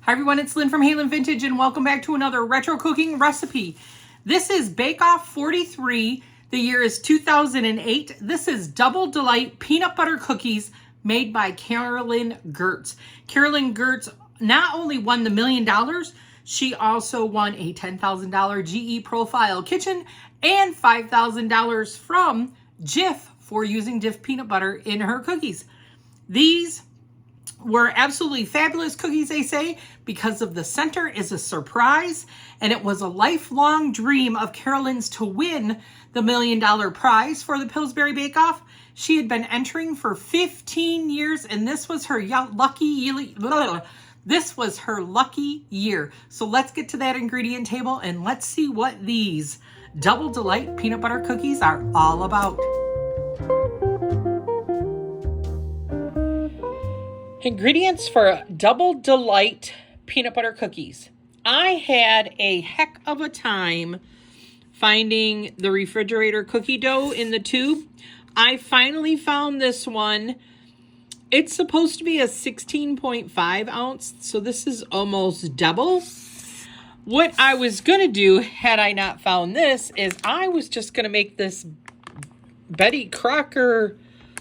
Hi everyone, it's Lynn from Halen Vintage and welcome back to another retro cooking recipe. This is Bake Off 43. The year is 2008. This is Double Delight peanut butter cookies made by Carolyn Gurtz. Carolyn Gurtz not only won the $1 million, she also won a $10,000 GE Profile Kitchen and $5,000 from Jif for using Jif peanut butter in her cookies. These were absolutely fabulous cookies, they say, because of the center is a surprise, and it was a lifelong dream of Carolyn's to win the $1 million prize for the Pillsbury Bake Off. She had been entering for 15 years, and this was her lucky year. So let's get to that ingredient table and let's see what these Double Delight peanut butter cookies are all about. Ingredients for Double Delight peanut butter cookies. I had a heck of a time finding the refrigerator cookie dough in the tube. I finally found this one. It's supposed to be a 16.5 ounce, so this is almost double. What I was going to do, had I not found this, is I was just going to make this Betty Crocker,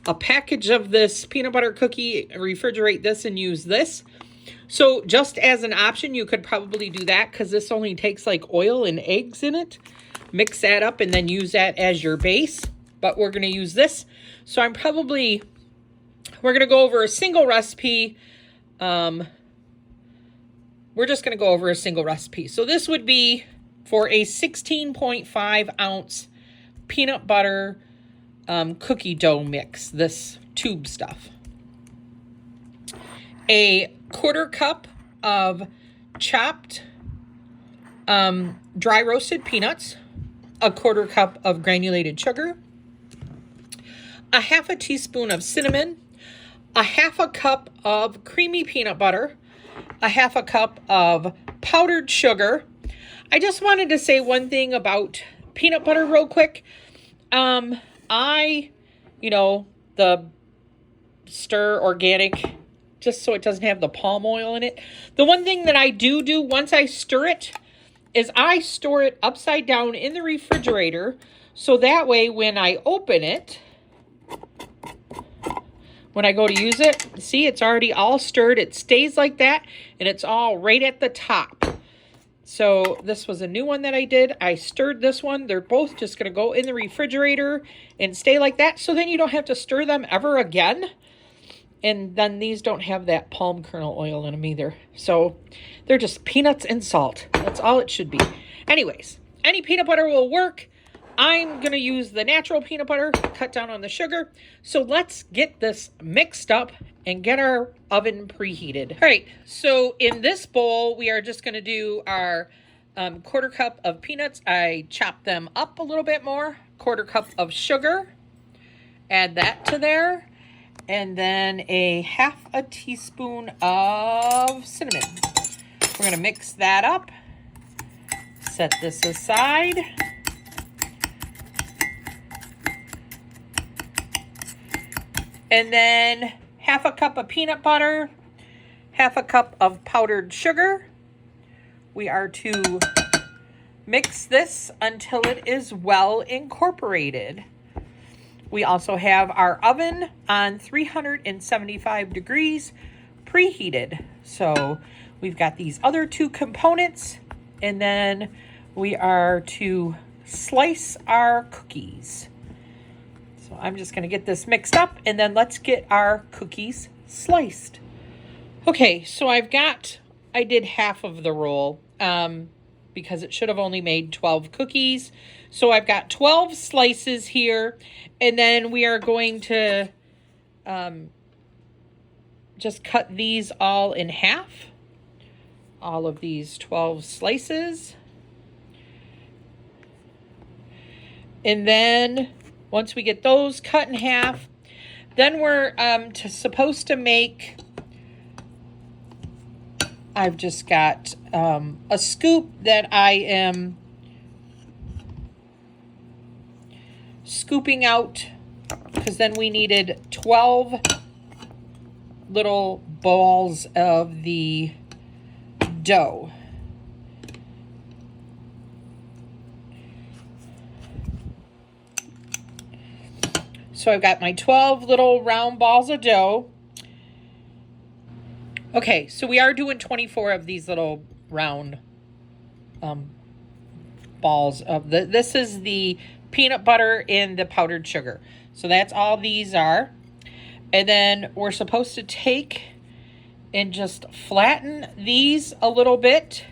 a package of this peanut butter cookie, refrigerate this and use this. So just as an option, you could probably do that because this only takes like oil and eggs in it. Mix that up and then use that as your base. But we're going to use this. So we're going to go over a single recipe. We're just going to go over a single recipe. So this would be for a 16.5 ounce peanut butter cookie dough mix, this tube stuff. A 1/4 cup of chopped dry roasted peanuts, a 1/4 cup of granulated sugar, a 1/2 teaspoon of cinnamon, a 1/2 cup of creamy peanut butter, a 1/2 cup of powdered sugar. I just wanted to say one thing about peanut butter real quick. The Stir Organic, just so it doesn't have the palm oil in it. The one thing that I do once I stir it is I store it upside down in the refrigerator. So that way when I open it, when I go to use it, see, it's already all stirred. It stays like that and it's all right at the top. So this was a new one that I did. I stirred this one. They're both just going to go in the refrigerator and stay like that. So then you don't have to stir them ever again. And then these don't have that palm kernel oil in them either. So they're just peanuts and salt. That's all it should be. Anyways, any peanut butter will work. I'm going to use the natural peanut butter, cut down on the sugar. So let's get this mixed up and get our oven preheated. All right, so in this bowl, we are just going to do our 1/4 cup of peanuts. I chopped them up a little bit more. 1/4 cup of sugar. Add that to there. And then a 1/2 teaspoon of cinnamon. We're going to mix that up. Set this aside. And then 1/2 cup of peanut butter, 1/2 cup of powdered sugar. We are to mix this until it is well incorporated. We also have our oven on 375 degrees preheated. So we've got these other two components, and then we are to slice our cookies. So I'm just going to get this mixed up, and then let's get our cookies sliced. Okay, so I did half of the roll because it should have only made 12 cookies. So I've got 12 slices here, and then we are going to just cut these all in half. All of these 12 slices. And then once we get those cut in half, then we're supposed to make, I've just got a scoop that I am scooping out, because then we needed 12 little balls of the dough. So I've got my 12 little round balls of dough. Okay, so we are doing 24 of these little round balls of this is the peanut butter and the powdered sugar. So that's all these are. And then we're supposed to take and just flatten these a little bit.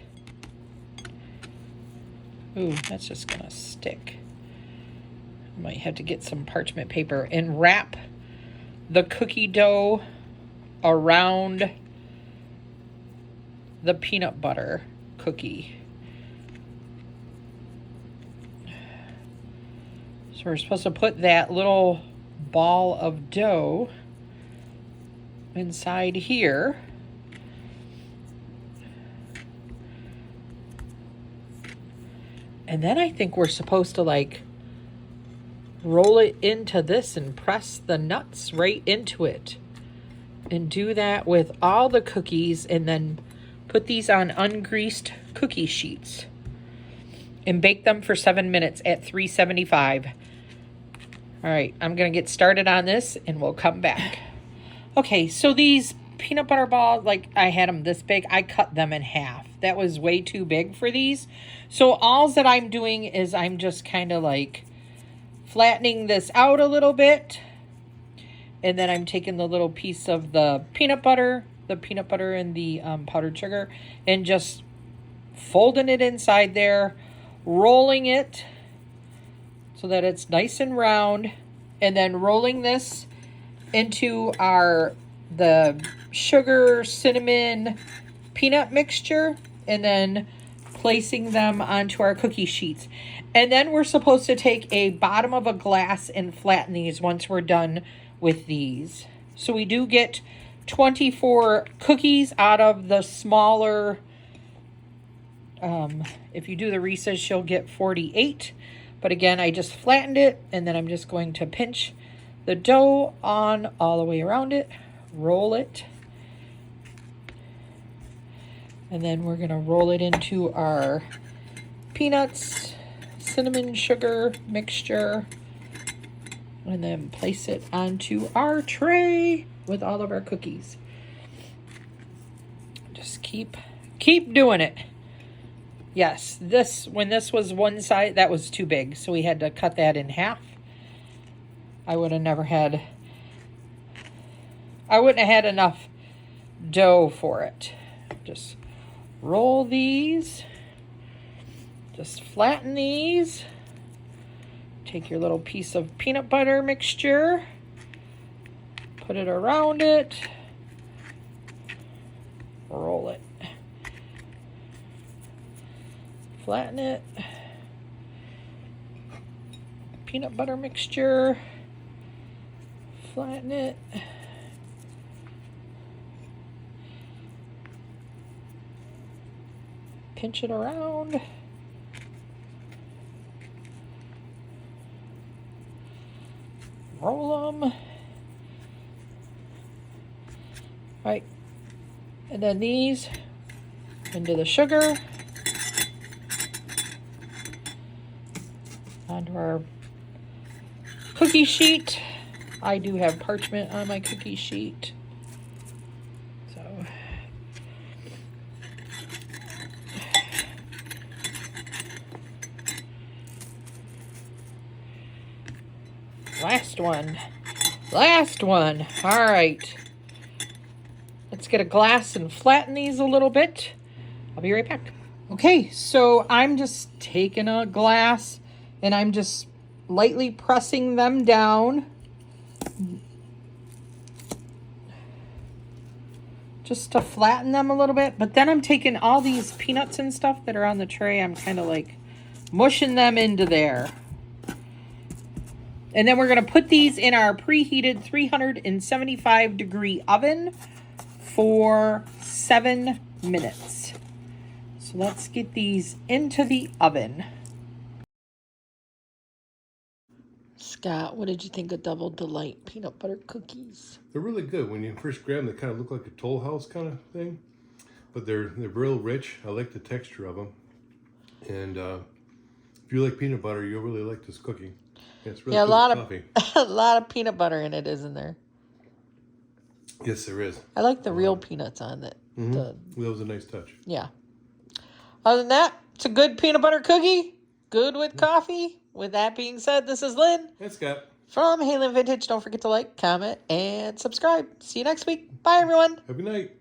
Ooh, that's just gonna stick. I might have to get some parchment paper and wrap the cookie dough around the peanut butter cookie. So we're supposed to put that little ball of dough inside here. And then I think we're supposed to like roll it into this and press the nuts right into it. And do that with all the cookies and then put these on ungreased cookie sheets. And bake them for 7 minutes at 375. All right, I'm gonna get started on this and we'll come back. Okay, so these peanut butter balls, like I had them this big, I cut them in half. That was way too big for these. So all that I'm doing is I'm just kind of like flattening this out a little bit. And then I'm taking the little piece of the peanut butter and the powdered sugar and just folding it inside there, rolling it so that it's nice and round, and then rolling this into the sugar, cinnamon, peanut mixture, and then placing them onto our cookie sheets. And then we're supposed to take a bottom of a glass and flatten these once we're done with these. So we do get 24 cookies out of the smaller, if you do the Reese's, you'll get 48. But again, I just flattened it, and then I'm just going to pinch the dough on all the way around it, roll it, and then we're gonna roll it into our peanuts, cinnamon, sugar mixture, and then place it onto our tray with all of our cookies. Just keep doing it. Yes, when this was one side, that was too big, so we had to cut that in half. I wouldn't have had enough dough for it. Just roll these, just flatten these. Take your little piece of peanut butter mixture, put it around it, roll it, flatten it, peanut butter mixture, flatten it, pinch it around, roll them. Right, and then these into the sugar, onto our cookie sheet. I do have parchment on my cookie sheet, so last one. All right, let's get a glass and flatten these a little bit. I'll be right back. Okay, so I'm just taking a glass and I'm just lightly pressing them down, just to flatten them a little bit. But then I'm taking all these peanuts and stuff that are on the tray, I'm kind of like mushing them into there. And then we're going to put these in our preheated 375 degree oven for 7 minutes. So let's get these into the oven. Scott, what did you think of Double Delight peanut butter cookies? They're really good. When you first grab them, they kind of look like a Toll House kind of thing. but they're real rich. I like the texture of them. And if you like peanut butter, you'll really like this cookie. Yeah, it's really Yeah, good with coffee. a lot of peanut butter in it, isn't there? Yes, there is. I like the real peanuts on it. Mm-hmm. That was a nice touch. Yeah. Other than that, it's a good peanut butter cookie. Good with coffee. With that being said, this is Lynn. Hey, Scott. From Halen Vintage. Don't forget to like, comment, and subscribe. See you next week. Bye, everyone. Have a good night.